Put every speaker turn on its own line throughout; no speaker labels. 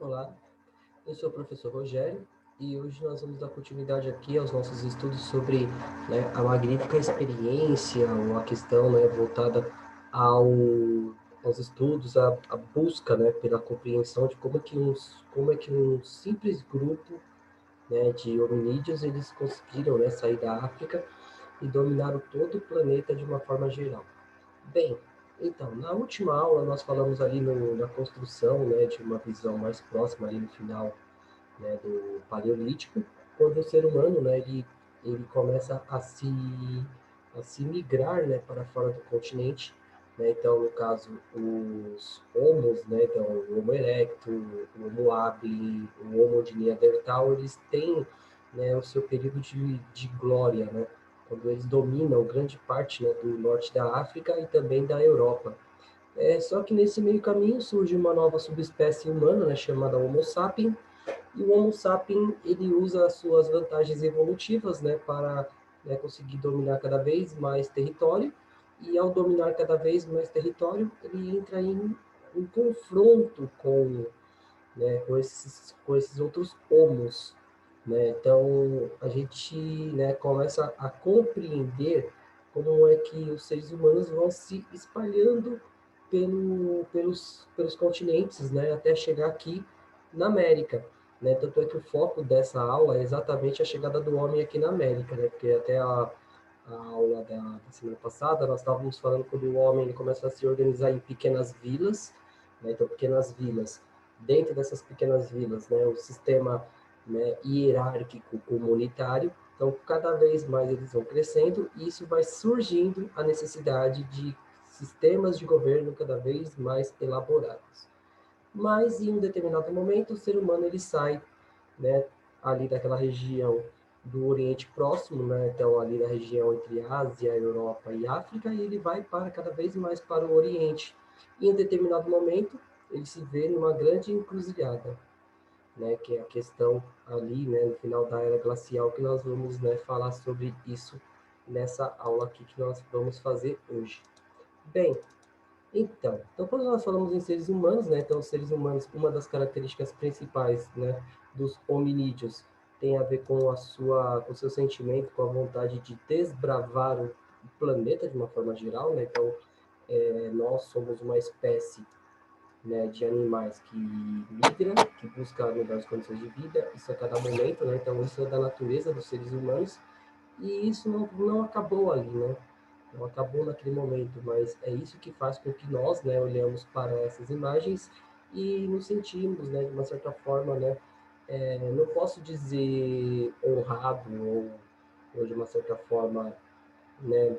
Olá, eu sou o professor Rogério e hoje nós vamos dar continuidade aqui aos nossos estudos sobre, a magnífica experiência ou a questão, voltada ao, aos estudos, a busca, pela compreensão de como é que um simples grupo, de hominídeos eles conseguiram, sair da África e dominaram todo o planeta de uma forma geral. Bem, então, na última aula nós falamos ali na construção, de uma visão mais próxima ali no final, do Paleolítico, quando o ser humano, ele começa a se migrar, para fora do continente, então, no caso, os Homos, então, o Homo erectus, o Homo habilis, o Homo de Neandertal, eles têm, o seu período de glória, quando eles dominam grande parte, do norte da África e também da Europa. Só que nesse meio caminho surge uma nova subespécie humana, chamada Homo sapiens, e o Homo sapiens, ele usa as suas vantagens evolutivas, para conseguir dominar cada vez mais território, e ao dominar cada vez mais território, ele entra em confronto com esses outros homos, Então, a gente, começa a compreender como é que os seres humanos vão se espalhando pelos continentes, até chegar aqui na América, Tanto é que o foco dessa aula é exatamente a chegada do homem aqui na América, Porque até a aula da semana passada nós estávamos falando quando o homem ele começa a se organizar em pequenas vilas, Então, pequenas vilas. Dentro dessas pequenas vilas, o sistema, hierárquico comunitário. Então, cada vez mais eles vão crescendo e isso vai surgindo a necessidade de sistemas de governo cada vez mais elaborados. Mas, em um determinado momento, o ser humano ele sai, né, ali daquela região do Oriente Próximo, então ali da região entre Ásia, Europa e África, e ele vai para cada vez mais para o Oriente. E, em um determinado momento, ele se vê numa grande encruzilhada, que é a questão ali, no final da era glacial, que nós vamos, falar sobre isso nessa aula aqui que nós vamos fazer hoje. Bem, então, quando nós falamos em seres humanos, então, os seres humanos, uma das características principais, dos hominídeos tem a ver com o seu sentimento, com a vontade de desbravar o planeta de uma forma geral, Então, nós somos uma espécie, de animais que migram, que busca melhores condições de vida, isso a cada momento, Então, isso é da natureza dos seres humanos, e isso não acabou ali, Não acabou naquele momento, mas é isso que faz com que nós, olhamos para essas imagens e nos sentimos, de uma certa forma, não posso dizer honrado ou de uma certa forma, né,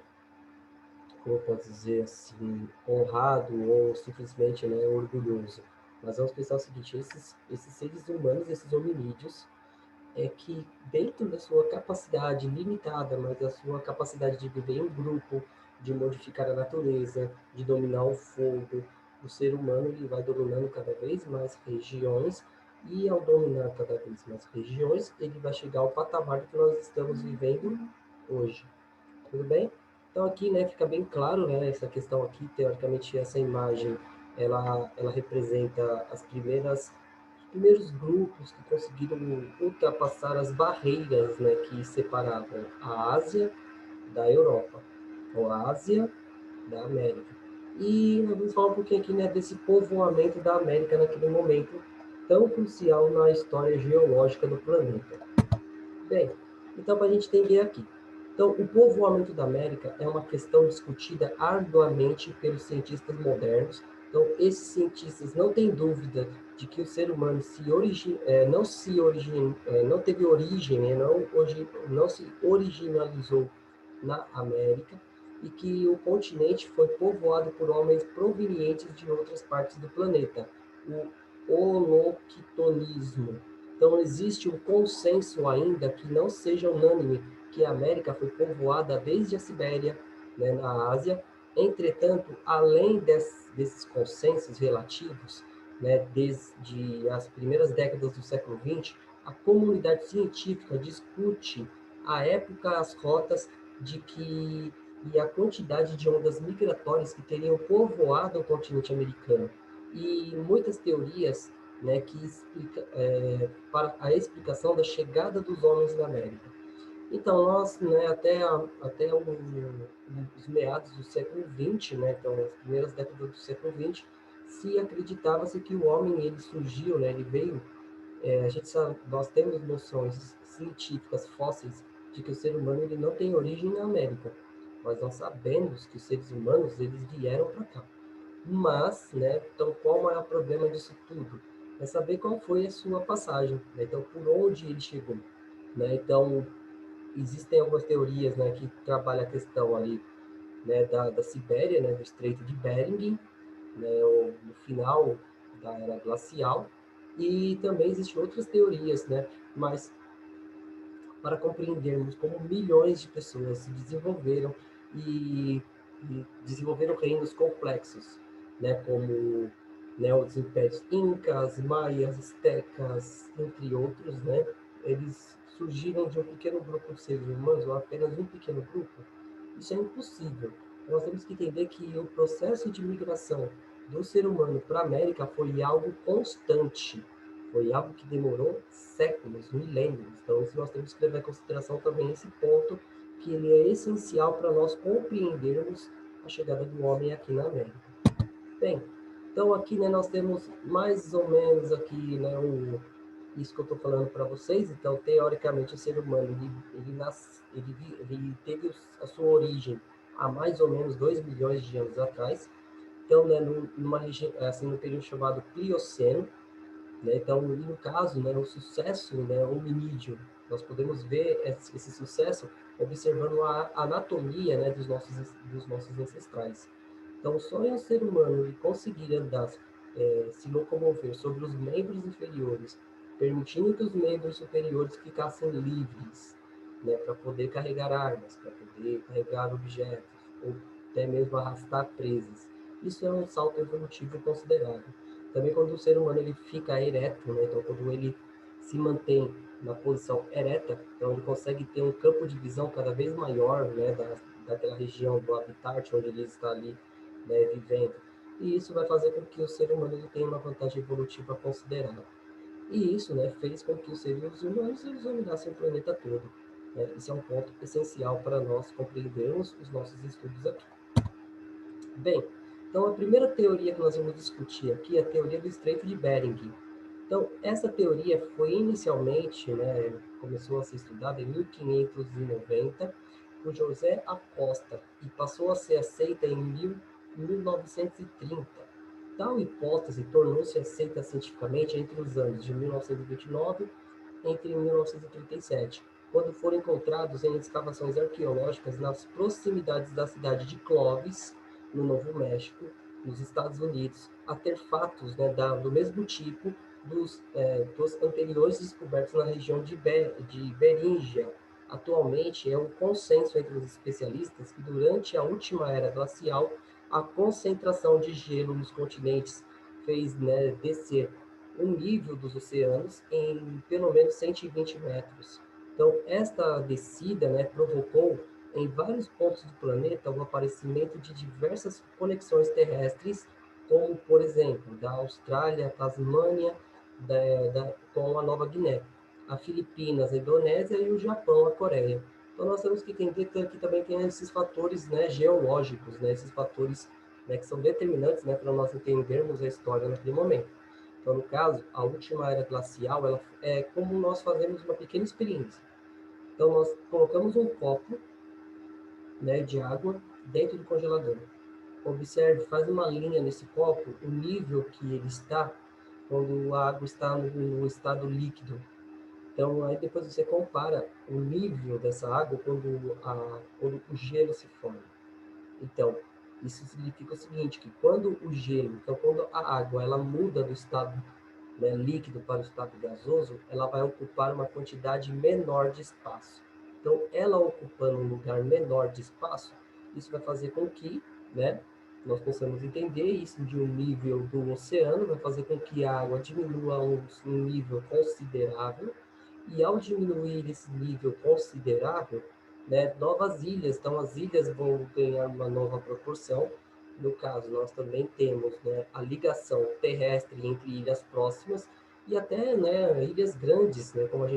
como eu posso dizer assim, honrado ou simplesmente, orgulhoso. Mas vamos pensar o seguinte, esses seres humanos, esses hominídeos, é que dentro da sua capacidade limitada, mas da sua capacidade de viver em grupo, de modificar a natureza, de dominar o fogo, o ser humano ele vai dominando cada vez mais regiões e ao dominar cada vez mais regiões, ele vai chegar ao patamar que nós estamos vivendo hoje. Tudo bem? Então aqui, fica bem claro, essa questão aqui, teoricamente essa imagem, ela representa os primeiros grupos que conseguiram ultrapassar as barreiras, que separavam a Ásia da Europa, ou a Ásia da América. E nós vamos falar um pouquinho aqui, desse povoamento da América naquele momento tão crucial na história geológica do planeta. Bem, então para a gente entender aqui. Então, o povoamento da América é uma questão discutida arduamente pelos cientistas modernos. Então, esses cientistas não têm dúvida de que o ser humano não teve origem, não se originalizou na América e que o continente foi povoado por homens provenientes de outras partes do planeta, o holoctonismo. Então, existe um consenso ainda que não seja unânime que a América foi povoada desde a Sibéria, na Ásia. Entretanto, além desses consensos relativos, desde as primeiras décadas do século XX, a comunidade científica discute a época, as rotas e a quantidade de ondas migratórias que teriam povoado o continente americano. E muitas teorias, né, que explica para a explicação da chegada dos homens na América. Então, nós, né, até os meados do século XX, né, então, as primeiras décadas do século XX, se acreditava-se que o homem, ele surgiu, né, ele veio, a gente sabe, nós temos noções científicas fósseis de que o ser humano ele não tem origem na América, mas nós sabemos que os seres humanos, eles vieram para cá. Mas, né, então, qual o maior problema disso tudo? É saber qual foi a sua passagem, né? Então, por onde ele chegou, né? Então, existem algumas teorias, né, que trabalham a questão ali, né, da Sibéria, né, do Estreito de Bering, né, no final da era glacial, e também existem outras teorias, né, mas para compreendermos como milhões de pessoas se desenvolveram e, e desenvolveram reinos complexos, né, como, né, os impérios incas, maias, astecas, entre outros, né, eles surgiram de um pequeno grupo de seres humanos, ou apenas um pequeno grupo. Isso é impossível. Nós temos que entender que o processo de migração do ser humano para a América foi algo constante, foi algo que demorou séculos, milênios. Então, isso nós temos que levar em consideração também esse ponto, que ele é essencial para nós compreendermos a chegada do homem aqui na América. Bem, então aqui, né, nós temos mais ou menos aqui, né, isso que eu estou falando para vocês. Então, teoricamente, o ser humano, ele teve a sua origem há mais ou menos 2 milhões de anos atrás. Então, né, numa região, assim, no período chamado Plioceno, né? Então, no caso, né, o sucesso, né, hominídeo, nós podemos ver esse sucesso observando a anatomia, né, dos nossos ancestrais. Então, só em um ser humano conseguir andar, se locomover sobre os membros inferiores, permitindo que os membros superiores ficassem livres, né, para poder carregar armas, para poder carregar objetos, ou até mesmo arrastar presas. Isso é um salto evolutivo considerável. Também quando o ser humano ele fica ereto, né, então quando ele se mantém na posição ereta, então ele consegue ter um campo de visão cada vez maior, né, daquela região do habitat onde ele está ali, né, vivendo. E isso vai fazer com que o ser humano ele tenha uma vantagem evolutiva considerável. E isso, né, fez com que os seres humanos eles dominassem o planeta todo. Né? Isso é um ponto essencial para nós compreendermos os nossos estudos aqui. Bem, então a primeira teoria que nós vamos discutir aqui é a teoria do Estreito de Bering. Então, essa teoria foi inicialmente, né, começou a ser estudada em 1590 por José Acosta e passou a ser aceita em 1930. Tal hipótese tornou-se aceita cientificamente entre os anos de 1929 entre 1937, quando foram encontrados em escavações arqueológicas nas proximidades da cidade de Clovis, no Novo México, nos Estados Unidos, artefatos, né, do mesmo tipo dos anteriores descobertos na região de Beríngia. Atualmente, é um consenso entre os especialistas que durante a última era glacial, a concentração de gelo nos continentes fez, né, descer o nível dos oceanos em pelo menos 120 metros. Então, esta descida, né, provocou em vários pontos do planeta o aparecimento de diversas conexões terrestres, como, por exemplo, da Austrália, Tasmânia, com a Nova Guiné, a Filipinas, a Indonésia e o Japão, a Coreia. Então, nós temos que entender que aqui também tem esses fatores, né, geológicos, né, esses fatores, né, que são determinantes, né, para nós entendermos a história naquele momento. Então, no caso, a última era glacial, ela é como nós fazemos uma pequena experiência. Então, nós colocamos um copo, né, de água dentro do congelador. Observe, faz uma linha nesse copo, o nível que ele está quando a água está no estado líquido. Então, aí depois você compara o nível dessa água quando o gelo se forma. Então, isso significa o seguinte, que quando o gelo, então quando a água ela muda do estado, né, líquido para o estado gasoso, ela vai ocupar uma quantidade menor de espaço. Então, ela ocupando um lugar menor de espaço, isso vai fazer com que, né, nós possamos entender isso de um nível do oceano, vai fazer com que a água diminua um nível considerável, e ao diminuir esse nível considerável, né, novas ilhas, então as ilhas vão ganhar uma nova proporção. No caso, nós também temos, né, a ligação terrestre entre ilhas próximas, e até, né, ilhas grandes, né, como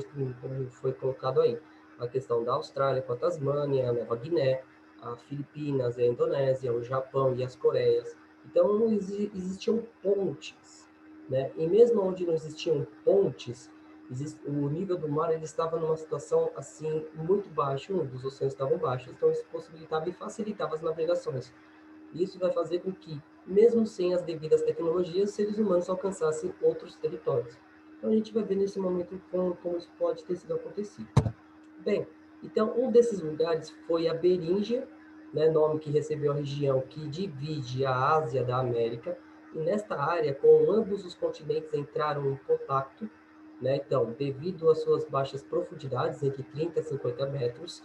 foi colocado aí, a questão da Austrália com a Tasmânia, a Nova Guiné, a Filipinas, a Indonésia, o Japão e as Coreias. Então existiam pontes, né? E mesmo onde não existiam pontes, o nível do mar ele estava numa situação assim muito baixa, os oceanos estavam baixos, então isso possibilitava e facilitava as navegações. Isso vai fazer com que, mesmo sem as devidas tecnologias, seres humanos alcançassem outros territórios. Então a gente vai ver nesse momento como isso pode ter sido acontecido. Bem, então um desses lugares foi a Beríngia, né, nome que recebeu a região que divide a Ásia da América, e nesta área, com ambos os continentes entraram em contato, né, então, devido às suas baixas profundidades, entre 30 e 50 metros,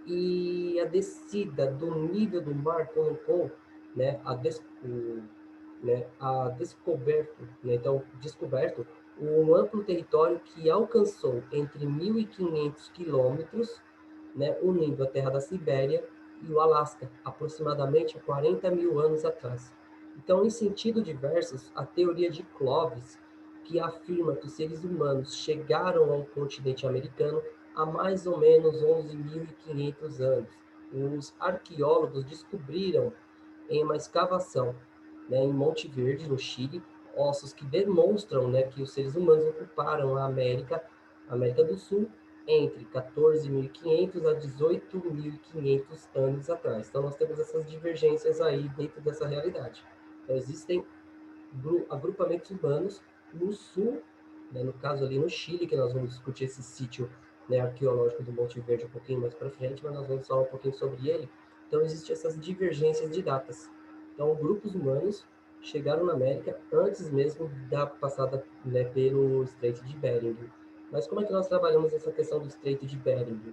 e a descida do nível do mar colocou, né, a descoberto, né, então, descoberto um amplo território que alcançou entre 1.500 quilômetros, né, unindo a terra da Sibéria e o Alasca, aproximadamente há 40 mil anos atrás. Então, em sentido diversos, a teoria de Clovis, que afirma que os seres humanos chegaram ao continente americano há mais ou menos 11.500 anos. Os arqueólogos descobriram em uma escavação, né, em Monte Verde, no Chile, ossos que demonstram, né, que os seres humanos ocuparam a América do Sul, entre 14.500 a 18.500 anos atrás. Então, nós temos essas divergências aí dentro dessa realidade. Então, existem agrupamentos humanos no sul, né, no caso ali no Chile, que nós vamos discutir esse sítio, né, arqueológico do Monte Verde um pouquinho mais para frente, mas nós vamos falar um pouquinho sobre ele. Então, existem essas divergências de datas. Então, grupos humanos chegaram na América antes mesmo da passada, né, pelo Estreito de Bering. Mas como é que nós trabalhamos essa questão do Estreito de Bering?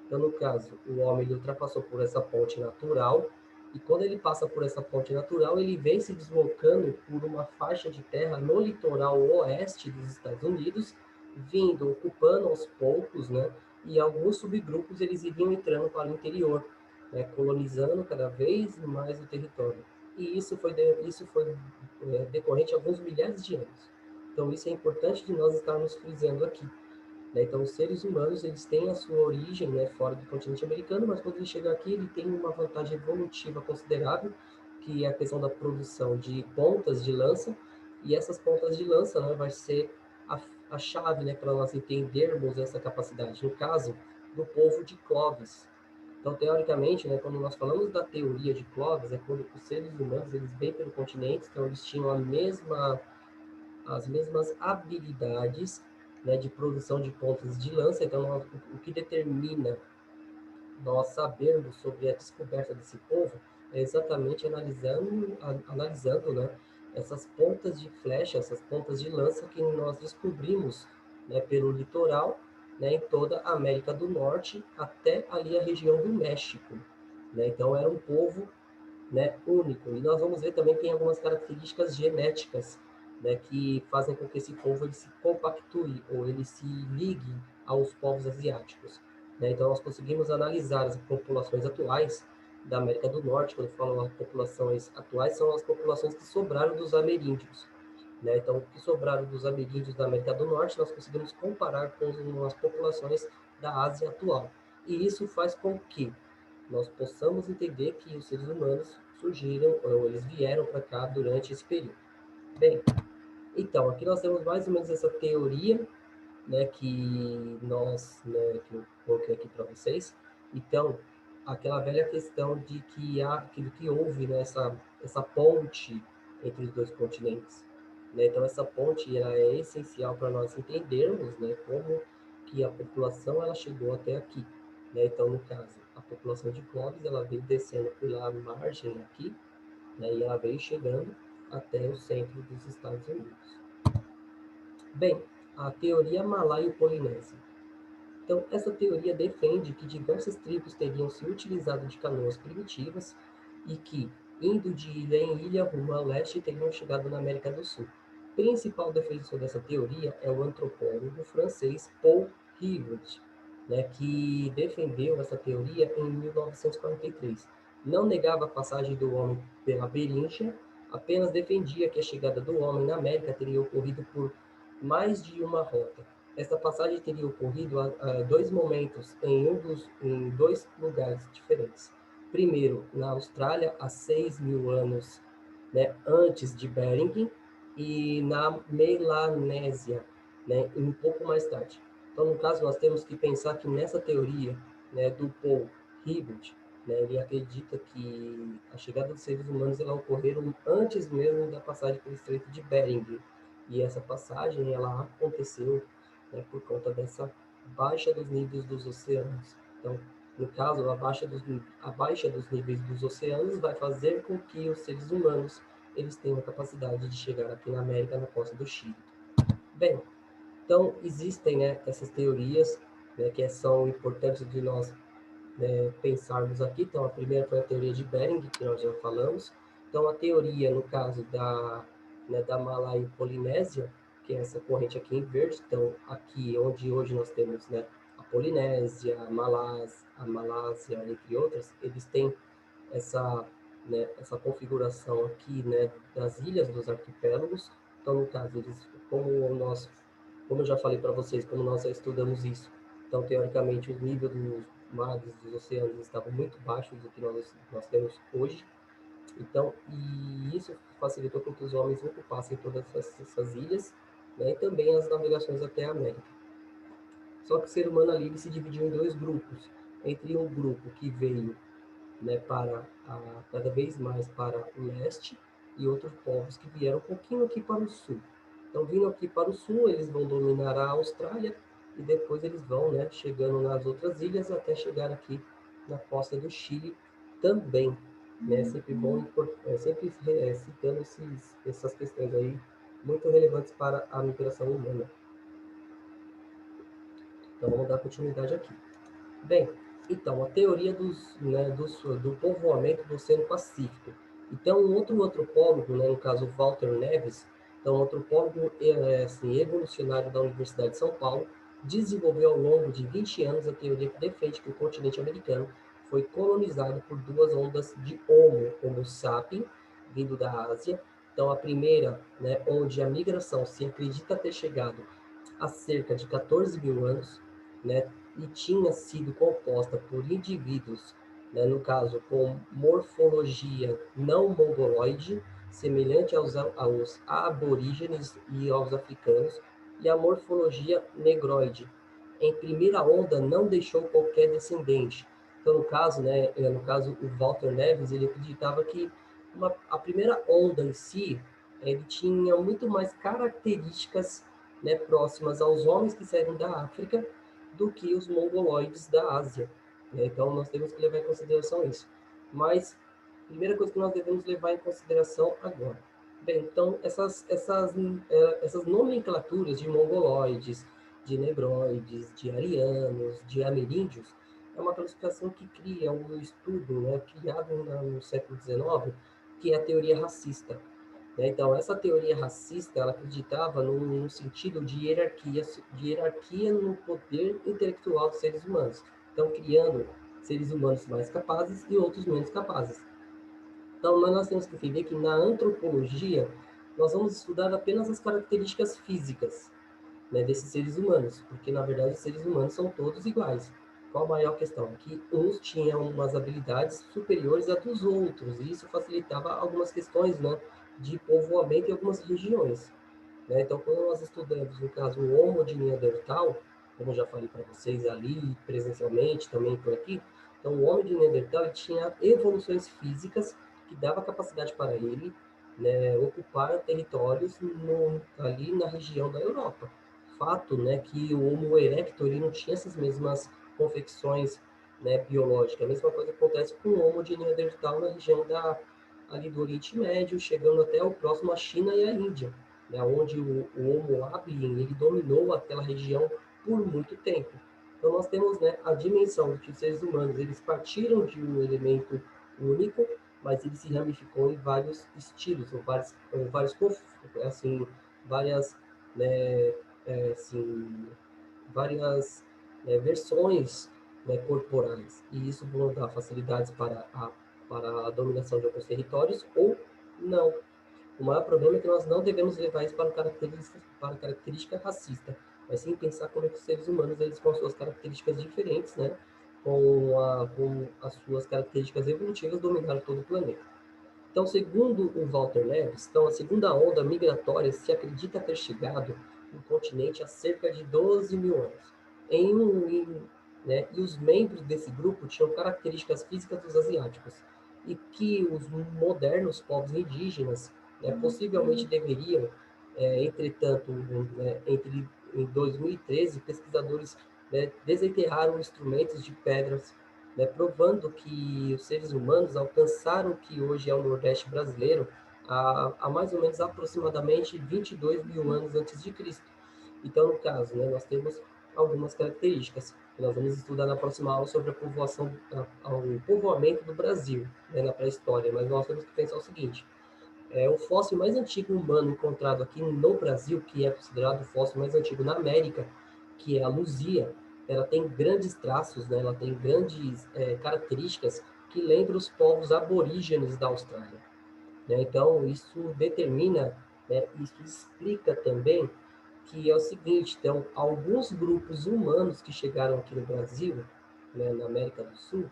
Então, no caso, o homem ele ultrapassou por essa ponte natural, e quando ele passa por essa ponte natural, ele vem se deslocando por uma faixa de terra no litoral oeste dos Estados Unidos, vindo, ocupando aos poucos, né? E alguns subgrupos eles iriam entrando para o interior, né, colonizando cada vez mais o território. E isso foi decorrente de alguns milhares de anos. Então, isso é importante de nós estarmos frisando aqui. Né? Então, os seres humanos eles têm a sua origem, né, fora do continente americano, mas quando ele chega aqui, ele tem uma vantagem evolutiva considerável, que é a questão da produção de pontas de lança, e essas pontas de lança, né, vai ser a chave, né, para nós entendermos essa capacidade. No caso do povo de Clovis. Então, teoricamente, né, quando nós falamos da teoria de Clovis, é quando os seres humanos eles vêm pelo continente, então eles tinham as mesmas habilidades, né, de produção de pontas de lança. Então, o que determina nós sabermos sobre a descoberta desse povo é exatamente analisando, né, essas pontas de flecha, essas pontas de lança que nós descobrimos, né, pelo litoral, né, em toda a América do Norte até ali a região do México. Né? Então, era um povo, né, único. E nós vamos ver também que tem algumas características genéticas, né, que fazem com que esse povo ele se compactue ou ele se ligue aos povos asiáticos. Né? Então, nós conseguimos analisar as populações atuais da América do Norte. Quando eu falo as populações atuais, são as populações que sobraram dos ameríndios. Né? Então, o que sobraram dos ameríndios da América do Norte, nós conseguimos comparar com as populações da Ásia atual. E isso faz com que nós possamos entender que os seres humanos surgiram, ou eles vieram para cá durante esse período. Bem, então, aqui nós temos mais ou menos essa teoria, né, que eu coloquei aqui para vocês. Então, aquela velha questão de que que houve, né, essa ponte entre os dois continentes. Né? Então, essa ponte ela é essencial para nós entendermos, né, como que a população ela chegou até aqui. Né? Então, no caso, a população de Clovis ela veio descendo pela margem aqui, né, e ela veio chegando até o centro dos Estados Unidos. Bem, a teoria malaio-polinésia. Então, essa teoria defende que diversas tribos teriam se utilizado de canoas primitivas e que, indo de ilha em ilha rumo a leste, teriam chegado na América do Sul. O principal defensor dessa teoria é o antropólogo francês Paul Rivet, né, que defendeu essa teoria em 1943. Não negava a passagem do homem pela Beríngia, apenas defendia que a chegada do homem na América teria ocorrido por mais de uma rota. Esta passagem teria ocorrido a dois momentos em dois lugares diferentes. Primeiro, na Austrália, há 6.000 anos, né, antes de Bering, e na Melanésia, né, um pouco mais tarde. Então, no caso, nós temos que pensar que nessa teoria, né, do Paul Hibbert, né, ele acredita que a chegada dos seres humanos ela ocorreram antes mesmo da passagem pelo Estreito de Bering, e essa passagem ela aconteceu, né, por conta dessa baixa dos níveis dos oceanos. Então, no caso, a baixa dos níveis dos oceanos vai fazer com que os seres humanos eles tenham a capacidade de chegar aqui na América, na costa do Chile. Bem, então existem, né, essas teorias, né, que são importantes de nós, né, pensarmos aqui. Então, a primeira foi a teoria de Bering, que nós já falamos. Então, a teoria, no caso né, da Malaio-Polinésia, que é essa corrente aqui em verde. Então, aqui onde hoje nós temos, né, a Polinésia, a Malásia, entre outras, eles têm essa, né, essa configuração aqui, né, das ilhas, dos arquipélagos. Então, no caso, eles, como eu já falei para vocês, como nós já estudamos isso, então, teoricamente, o nível dos mares, dos oceanos estavam muito baixos do que nós temos hoje. Então, e isso facilitou com que os homens ocupassem todas essas ilhas, né, e também as navegações até a América. Só que o ser humano ali ele se dividiu em dois grupos, entre um grupo que veio, né, cada vez mais para o leste, e outros povos que vieram um pouquinho aqui para o sul. Então, vindo aqui para o sul, eles vão dominar a Austrália, e depois eles vão, né, chegando nas outras ilhas, até chegar aqui na costa do Chile também. Né? Sempre bom, sempre citando essas questões aí, muito relevantes para a migração humana. Então, vamos dar continuidade aqui. Bem, então, a teoria do povoamento do Oceano Pacífico. Então, um outro antropólogo, né, no caso Walter Neves, então, um antropólogo assim, evolucionário da Universidade de São Paulo, desenvolveu ao longo de 20 anos a teoria que defende que o continente americano foi colonizado por duas ondas de Homo sapiens, vindo da Ásia. Então, a primeira, né, onde a migração se acredita ter chegado há cerca de 14.000 anos, né, e tinha sido composta por indivíduos, né, no caso, com morfologia não mongoloide, semelhante aos aborígenes e aos africanos, e a morfologia negroide. Em primeira onda, não deixou qualquer descendente. Então, no caso, o Walter Neves, ele acreditava que a primeira onda em si, ele tinha muito mais características, né, próximas aos homens que saíram da África do que os mongoloides da Ásia. Né? Então, nós temos que levar em consideração isso. Mas, primeira coisa que nós devemos levar em consideração agora. Bem, então, essas nomenclaturas de mongoloides, de negroides, de arianos, de ameríndios, é uma classificação que cria um estudo, né, criado no século XIX, que é a teoria racista. Né? Então, essa teoria racista, ela acreditava num sentido de hierarquia no poder intelectual dos seres humanos. Então, criando seres humanos mais capazes e outros menos capazes. Então, nós temos que entender que na antropologia, nós vamos estudar apenas as características físicas, né, desses seres humanos, porque, na verdade, os seres humanos são todos iguais. Qual a maior questão? Que uns tinham umas habilidades superiores a dos outros, e isso facilitava algumas questões, né, de povoamento em algumas regiões. Né? Então, quando nós estudamos, no caso, o Homo de Neandertal, como eu já falei para vocês ali, presencialmente, também por aqui, então o homem de Neandertal ele tinha evoluções físicas que dava capacidade para ele, né, ocupar territórios ali na região da Europa. Fato, né, que o Homo erectus ele não tinha essas mesmas confecções, né, biológicas. A mesma coisa acontece com o Homo de Neandertal na região ali do Oriente Médio, chegando até o próximo à China e à Índia, né, onde o Homo habilis ele dominou aquela região por muito tempo. Então nós temos, né, a dimensão de que os seres humanos eles partiram de um elemento único, mas ele se ramificou em vários estilos, ou vários assim, várias, né, assim, várias versões, né, corporais. E isso vão dar facilidades para a dominação de alguns territórios ou não. O maior problema é que nós não devemos levar isso para característica racista, mas sim pensar como é que os seres humanos, eles com as suas características diferentes, né, com as suas características evolutivas, dominaram todo o planeta. Então, segundo o Walter Leves, então, a segunda onda migratória se acredita ter chegado no continente há cerca de 12 mil anos. Né, e os membros desse grupo tinham características físicas dos asiáticos, e que os modernos povos indígenas, né, possivelmente deveriam, entretanto, né, em 2013, pesquisadores, né, desenterraram instrumentos de pedras, né, provando que os seres humanos alcançaram o que hoje é o Nordeste brasileiro há mais ou menos aproximadamente 22 mil anos antes de Cristo. Então, no caso, né, nós temos algumas características que nós vamos estudar na próxima aula sobre a povoação, o povoamento do Brasil, né, na pré-história, mas nós temos que pensar o seguinte: o fóssil mais antigo humano encontrado aqui no Brasil, que é considerado o fóssil mais antigo na América, que é a Luzia, ela tem grandes traços, né? Ela tem grandes características que lembram os povos aborígenes da Austrália, né? Então, isso determina, né? Isso explica também que é o seguinte: então, alguns grupos humanos que chegaram aqui no Brasil, né, na América do Sul,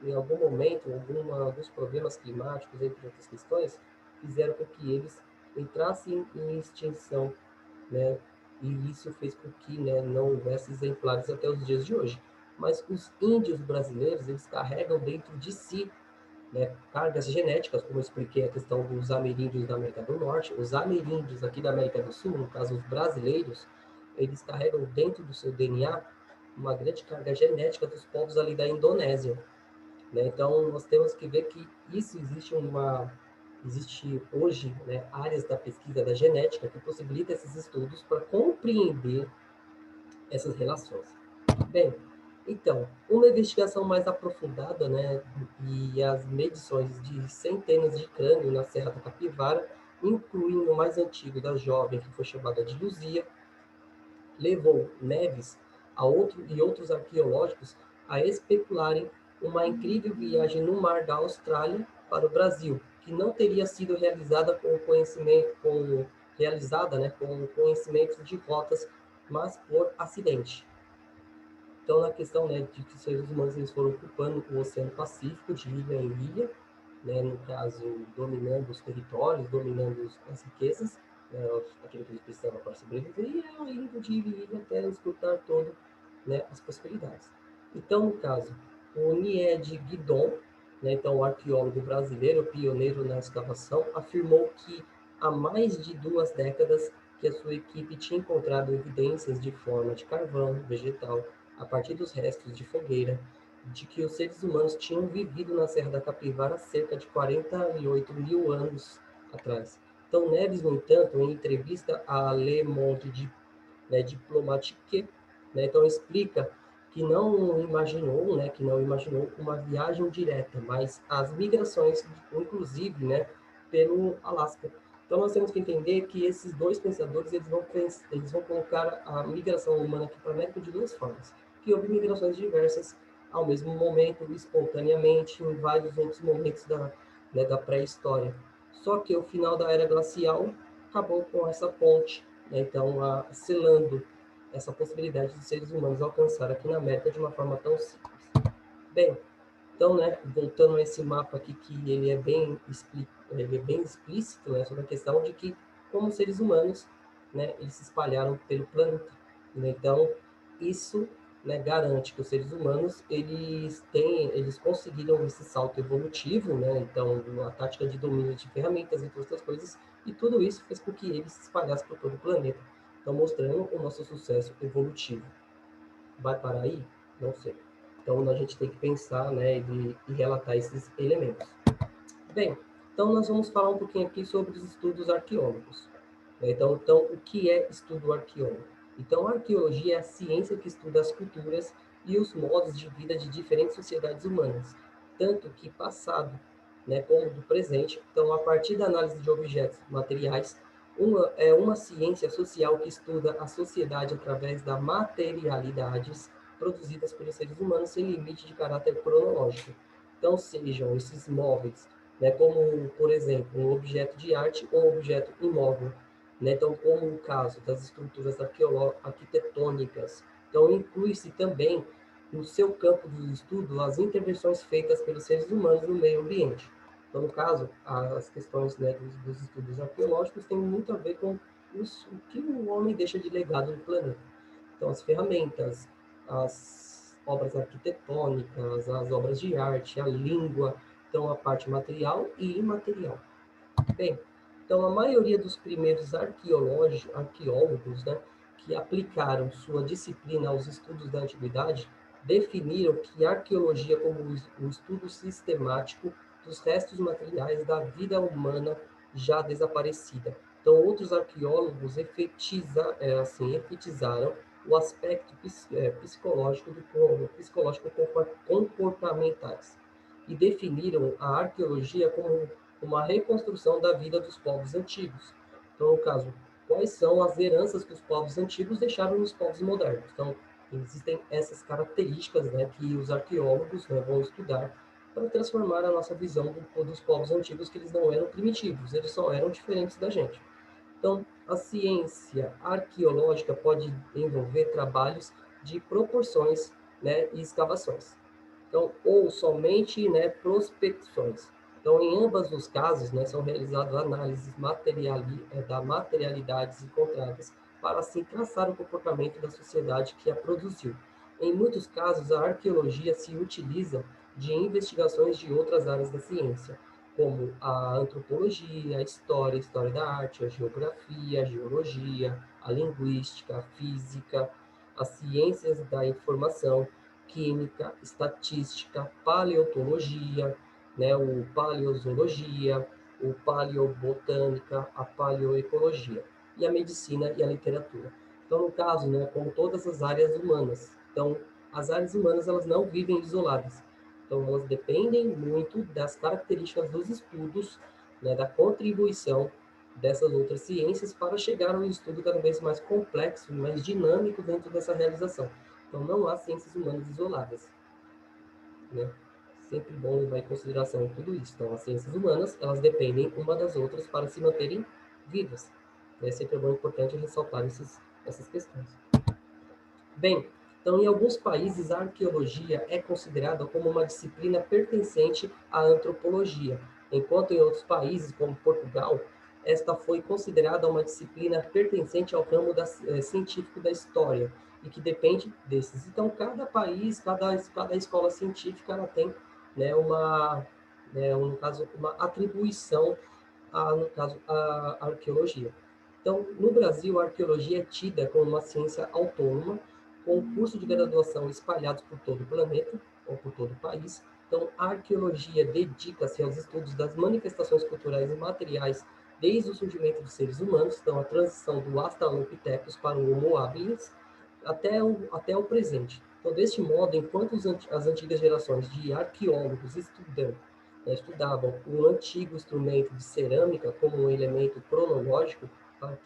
em algum momento, alguns problemas climáticos, entre outras questões, fizeram com que eles entrassem em extinção, né? E isso fez com que, né, não houvesse exemplares até os dias de hoje. Mas os índios brasileiros, eles carregam dentro de si, né, cargas genéticas, como eu expliquei a questão dos ameríndios da América do Norte. Os ameríndios aqui da América do Sul, no caso os brasileiros, eles carregam dentro do seu DNA uma grande carga genética dos povos ali da Indonésia, né? Então, nós temos que ver que isso existe hoje, né, áreas da pesquisa da genética que possibilitam esses estudos para compreender essas relações. Bem, então, uma investigação mais aprofundada, né, e as medições de centenas de crânios na Serra da Capivara, incluindo o mais antigo da jovem, que foi chamada de Luzia, levou Neves e outros arqueológicos a especularem uma incrível viagem no mar da Austrália para o Brasil, que não teria sido realizada realizada, né, com conhecimentos de rotas, mas por acidente. Então, na questão, né, de que os seres humanos eles foram ocupando o Oceano Pacífico de ilha em ilha, né, no caso, dominando os territórios, dominando as riquezas, né, aquilo que eles precisavam para sobreviver, e ela indo de ilha em ilha até esgotar todo, né, as possibilidades. Então, no caso, o Nied Guidon, né, então, o arqueólogo brasileiro, pioneiro na escavação, afirmou que há mais de 2 décadas que a sua equipe tinha encontrado evidências de forma de carvão vegetal a partir dos restos de fogueira, de que os seres humanos tinham vivido na Serra da Capivara há cerca de 48 mil anos atrás. Então, Neves, no entanto, em entrevista a Le Monde, né, Diplomatique, né, então explica que não imaginou uma viagem direta, mas as migrações, inclusive, né, pelo Alasca. Então nós temos que entender que esses dois pensadores eles vão colocar a migração humana aqui para a América de duas formas, que houve migrações diversas ao mesmo momento, espontaneamente, em vários outros momentos né, da pré-história. Só que o final da era glacial acabou com essa ponte, né, então selando essa possibilidade de seres humanos alcançar aqui na América de uma forma tão simples. Bem, então, né, voltando a esse mapa aqui, que ele é bem explícito, né, sobre a questão de que, como seres humanos, né, eles se espalharam pelo planeta. Né? Então, isso, né, garante que os seres humanos, eles conseguiram esse salto evolutivo, né, então, a tática de domínio de ferramentas, entre outras coisas, e tudo isso fez com que eles se espalhassem por todo o planeta. Então, mostrando o nosso sucesso evolutivo. Vai parar aí? Não sei. Então, a gente tem que pensar, né, e relatar esses elementos. Bem, então nós vamos falar um pouquinho aqui sobre os estudos arqueólogos. Então, o que é estudo arqueólogo? Então, a arqueologia é a ciência que estuda as culturas e os modos de vida de diferentes sociedades humanas, tanto que passado, né, como do presente. Então, a partir da análise de objetos materiais, é uma ciência social que estuda a sociedade através das materialidades produzidas pelos seres humanos sem limite de caráter cronológico. Então, sejam esses móveis né, como, por exemplo, um objeto de arte ou um objeto imóvel, né, então, como o caso das estruturas arquitetônicas. Então, inclui-se também no seu campo de estudo as intervenções feitas pelos seres humanos no meio ambiente. Então, no caso, as questões, né, dos estudos arqueológicos têm muito a ver com o que o homem deixa de legado no planeta. Então, as ferramentas, as obras arquitetônicas, as obras de arte, a língua, então a parte material e imaterial. Bem, então a maioria dos primeiros arqueólogos, né, que aplicaram sua disciplina aos estudos da antiguidade, definiram que a arqueologia como o estudo sistemático dos restos materiais da vida humana já desaparecida. Então, outros arqueólogos enfatizaram o aspecto psicológico comportamentais e definiram a arqueologia como uma reconstrução da vida dos povos antigos. Então, no caso, quais são as heranças que os povos antigos deixaram nos povos modernos? Então, existem essas características, né, que os arqueólogos, né, vão estudar para transformar a nossa visão dos povos antigos, que eles não eram primitivos, eles só eram diferentes da gente. Então, a ciência arqueológica pode envolver trabalhos de proporções, né, e escavações. Então, ou somente, né, prospecções. Então, em ambos os casos, né, são realizadas análises da materialidades encontradas para assim traçar o comportamento da sociedade que a produziu. Em muitos casos, a arqueologia se utiliza de investigações de outras áreas da ciência, como a antropologia, a história da arte, a geografia, a geologia, a linguística, a física, as ciências da informação, química, estatística, paleontologia, né, o paleozoologia, o paleobotânica, a paleoecologia, e a medicina e a literatura. Então, no caso, né, como todas as áreas humanas. Então, as áreas humanas elas não vivem isoladas. Então, elas dependem muito das características dos estudos, né, da contribuição dessas outras ciências para chegar a um estudo cada vez mais complexo e mais dinâmico dentro dessa realização. Então, não há ciências humanas isoladas, né? Sempre bom levar em consideração tudo isso. Então, as ciências humanas, elas dependem uma das outras para se manterem vivas. É sempre bom e importante ressaltar essas questões. Bem, então, em alguns países, a arqueologia é considerada como uma disciplina pertencente à antropologia, enquanto em outros países, como Portugal, esta foi considerada uma disciplina pertencente ao ramo científico da história, e que depende desses. Então, cada país, cada escola científica, ela tem, né, no caso, uma atribuição, no caso, à arqueologia. Então, no Brasil, a arqueologia é tida como uma ciência autônoma, com curso de graduação espalhados por todo o planeta, ou por todo o país. Então, a arqueologia dedica-se aos estudos das manifestações culturais e materiais desde o surgimento dos seres humanos, então a transição do Australopithecus para o Homo habilis, até o presente. Então, deste modo, enquanto as antigas gerações de arqueólogos estudavam um antigo instrumento de cerâmica como um elemento cronológico,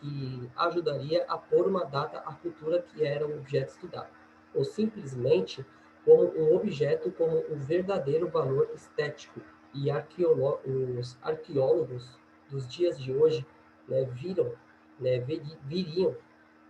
que ajudaria a pôr uma data à cultura que era o objeto estudado, ou simplesmente como um objeto como um verdadeiro valor estético. E os arqueólogos dos dias de hoje, né, viriam,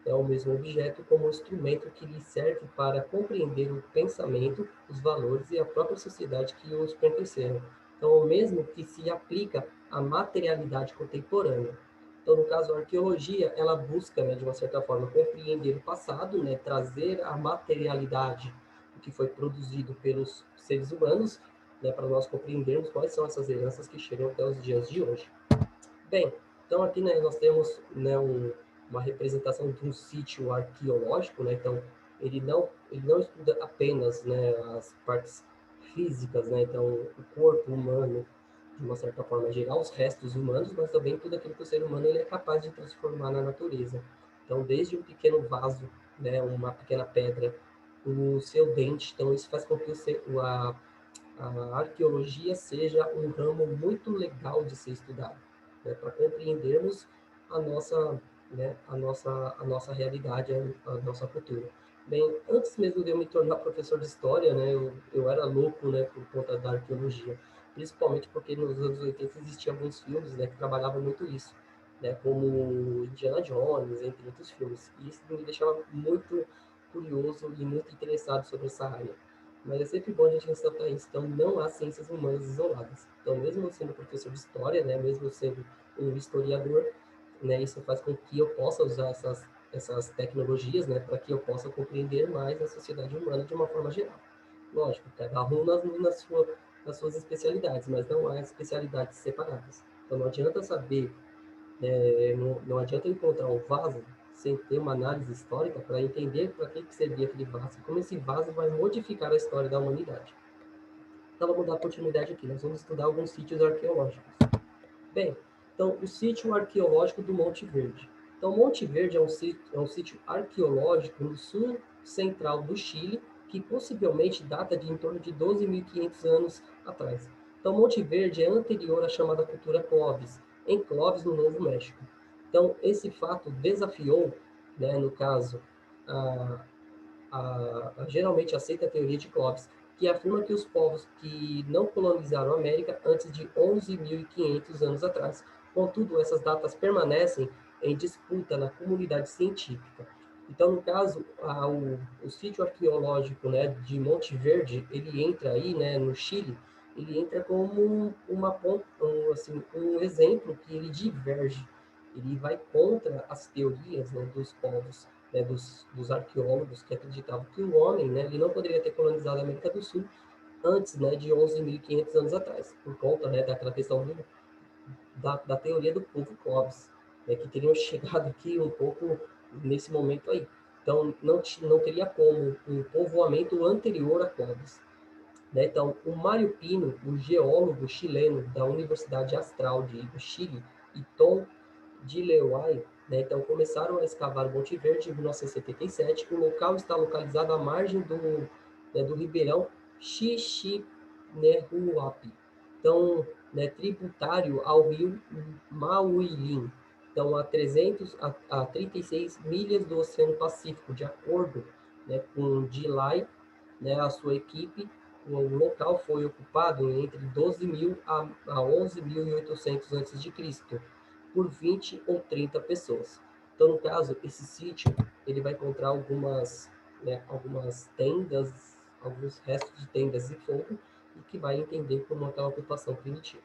o mesmo objeto como um instrumento que lhe serve para compreender o pensamento, os valores e a própria sociedade que os pertenceram. Então, o mesmo que se aplica à materialidade contemporânea. Então, no caso, a arqueologia, ela busca, né, de uma certa forma, compreender o passado, né, trazer a materialidade, o que foi produzido pelos seres humanos, né, para nós compreendermos quais são essas heranças que chegam até os dias de hoje. Bem, então aqui, né, nós temos, né, uma representação de um sítio arqueológico, né, então ele não estuda apenas, né, as partes físicas, né, então o corpo humano, de uma certa forma geral, os restos humanos, mas também tudo aquilo que o ser humano ele é capaz de transformar na natureza. Então, desde um pequeno vaso, né, uma pequena pedra, o seu dente, então isso faz com que a arqueologia seja um ramo muito legal de ser estudado, né, para compreendermos a nossa, a nossa realidade, a nossa cultura. Bem, antes mesmo de eu me tornar professor de história, né, eu era louco, né, por conta da arqueologia. principalmente porque nos anos 80 existiam alguns filmes, né, que trabalhavam muito isso, né, como Indiana Jones, entre outros filmes. E isso me deixava muito curioso e muito interessado sobre essa área. Mas é sempre bom a gente ressaltar isso. Então, não há ciências humanas isoladas. Então, mesmo sendo professor de história, né, mesmo sendo um historiador, né, isso faz com que eu possa usar essas tecnologias, né, para que eu possa compreender mais a sociedade humana de uma forma geral. Lógico, cada um nas suas especialidades, mas não há especialidades separadas. Então, não adianta saber, não adianta encontrar um vaso sem ter uma análise histórica para entender para que servia aquele vaso, como esse vaso vai modificar a história da humanidade. Então, vamos dar continuidade aqui. Nós vamos estudar alguns sítios arqueológicos. Bem, então, o sítio arqueológico do Monte Verde. Então, Monte Verde é um sítio arqueológico no sul central do Chile, que possivelmente data de em torno de 12.500 anos atrás. Então, Monte Verde é anterior à chamada cultura Clovis, em Clovis, no Novo México. Então, esse fato desafiou, né, no caso, a, geralmente aceita a teoria de Clovis, que afirma que os povos que não colonizaram a América antes de 11.500 anos atrás. Contudo, essas datas permanecem em disputa na comunidade científica. Então, no caso, o sítio arqueológico, né, de Monte Verde, ele entra aí, né, no Chile, ele entra como um exemplo que ele diverge, ele vai contra as teorias, né, dos povos, né, dos arqueólogos que acreditavam que o homem, né, ele não poderia ter colonizado a América do Sul antes, né, de 11.500 anos atrás, por conta, né, daquela questão da teoria do povo Clovis, né, que teriam chegado aqui um pouco nesse momento aí. Então, não teria como um povoamento anterior a Clovis. Né? Então, o Mário Pino, o geólogo chileno da Universidade Austral do Chile, e Tom de Leway, né? Então, começaram a escavar o Monte Verde em 1977. O local está localizado à margem do ribeirão Xixinehuapi, então, né, tributário ao rio Mauilim. Então, a 36 milhas do Oceano Pacífico, de acordo, né, com Dilay, né, a sua equipe. O local foi ocupado entre 12.000 a 11.800 a.C., por 20 ou 30 pessoas. Então, no caso, esse sítio, ele vai encontrar algumas tendas, alguns restos de tendas e fogo, e que vai entender como aquela ocupação primitiva.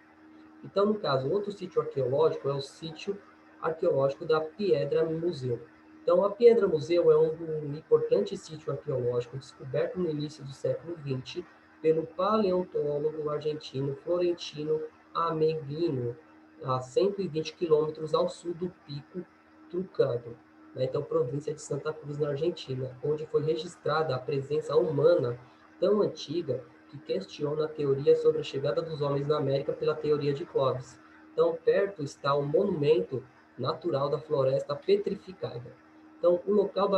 Então, no caso, outro sítio arqueológico é o sítio arqueológico da Piedra Museu. Então, a Piedra Museu é um importante sítio arqueológico descoberto no início do século XX pelo paleontólogo argentino Florentino Ameghino, a 120 quilômetros ao sul do Pico Trucado, né? Então, província de Santa Cruz, na Argentina, onde foi registrada a presença humana tão antiga que questiona a teoria sobre a chegada dos homens na América pela teoria de Clovis. Então, perto está o monumento natural da floresta petrificada. Então, o local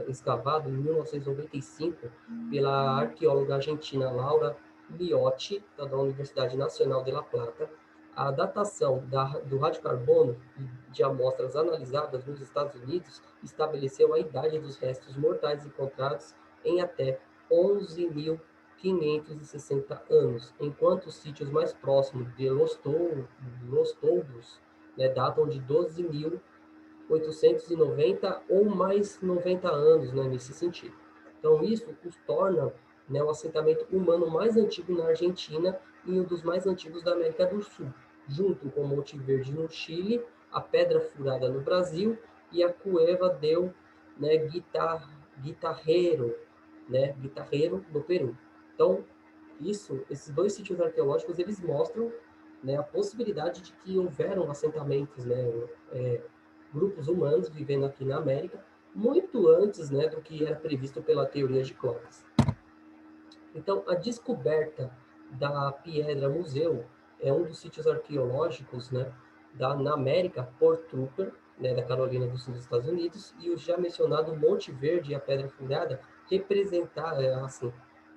escavado em 1995 pela arqueóloga argentina Laura Liotti, da Universidade Nacional de La Plata, a datação do radiocarbono de amostras analisadas nos Estados Unidos estabeleceu a idade dos restos mortais encontrados em até 11.560 anos, enquanto os sítios mais próximos de Los Toubos, né, datam de 12.890 ou mais 90 anos, né, nesse sentido. Então, isso os torna, né, o assentamento humano mais antigo na Argentina e um dos mais antigos da América do Sul, junto com Monte Verde no Chile, a Pedra Furada no Brasil e a Cueva del, né, Guitarrero, né, Guitarrero no Peru. Então, esses dois sítios arqueológicos, eles mostram, né, a possibilidade de que houveram assentamentos, né, grupos humanos vivendo aqui na América, muito antes, né, do que era previsto pela teoria de Clovis. Então, a descoberta da Piedra Museu é um dos sítios arqueológicos, né, na América por Trooper, né, da Carolina do Sul dos Estados Unidos, e o já mencionado Monte Verde e a Pedra Furada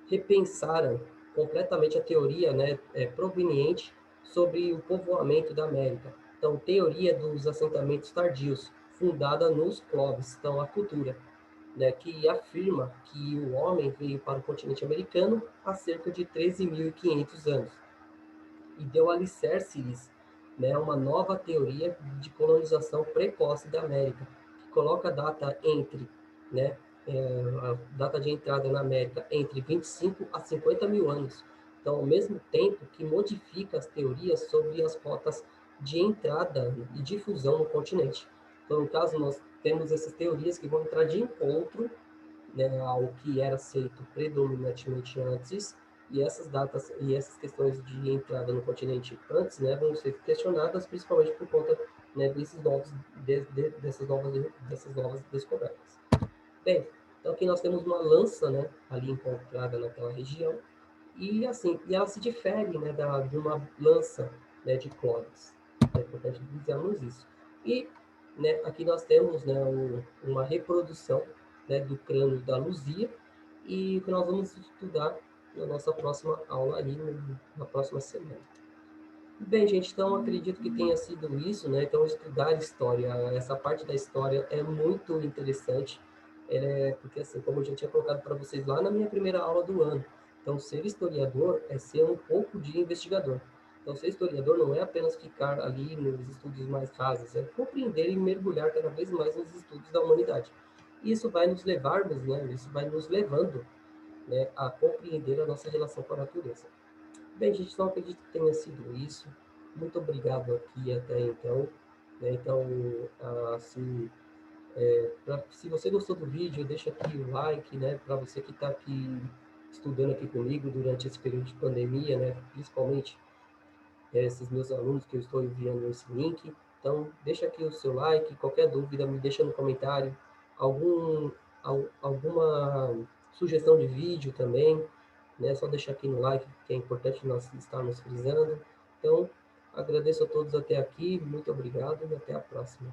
repensaram completamente a teoria, né, proveniente sobre o povoamento da América. Então, teoria dos assentamentos tardios, fundada nos Clovis, então a cultura, né, que afirma que o homem veio para o continente americano há cerca de 13.500 anos. e deu alicerces, né, uma nova teoria de colonização precoce da América, que coloca a data entre, né, a data de entrada na América entre 25 a 50 mil anos. Então, ao mesmo tempo que modifica as teorias sobre as rotas de entrada e difusão no continente. Então, no caso, nós temos essas teorias que vão entrar de encontro, né, ao que era aceito predominantemente antes, e essas datas e essas questões de entrada no continente antes, né, vão ser questionadas principalmente por conta, né, desses novos, dessas novas descobertas. Bem, então aqui nós temos uma lança, né, ali encontrada naquela região, e assim, e ela se difere, né, de uma lança, né, de Clovis. É importante dizermos isso. E, né, aqui nós temos, né, uma reprodução, né, do crânio da Luzia, e que nós vamos estudar na nossa próxima aula ali na próxima semana. Bem, gente, então acredito que tenha sido isso, né? Então, estudar história, essa parte da história é muito interessante, porque, assim, como eu já tinha colocado para vocês lá na minha primeira aula do ano, então, ser historiador é ser um pouco de investigador. Então, ser historiador não é apenas ficar ali nos estudos mais rasos, é compreender e mergulhar cada vez mais nos estudos da humanidade. E isso vai nos levarmos, né? Isso vai nos levando, né, a compreender a nossa relação com a natureza. Bem, gente, então acredito que tenha sido isso. Muito obrigado aqui até então. Né? Então, assim, se você gostou do vídeo, deixa aqui o like, né? Para você que está aqui estudando aqui comigo durante esse período de pandemia, né? Principalmente esses meus alunos que eu estou enviando esse link. Então, deixa aqui o seu like. Qualquer dúvida, me deixa no comentário. Algum, alguma sugestão de vídeo também, né? Só deixar aqui no like, que é importante nós estarmos frisando. Então, agradeço a todos até aqui, muito obrigado e até a próxima.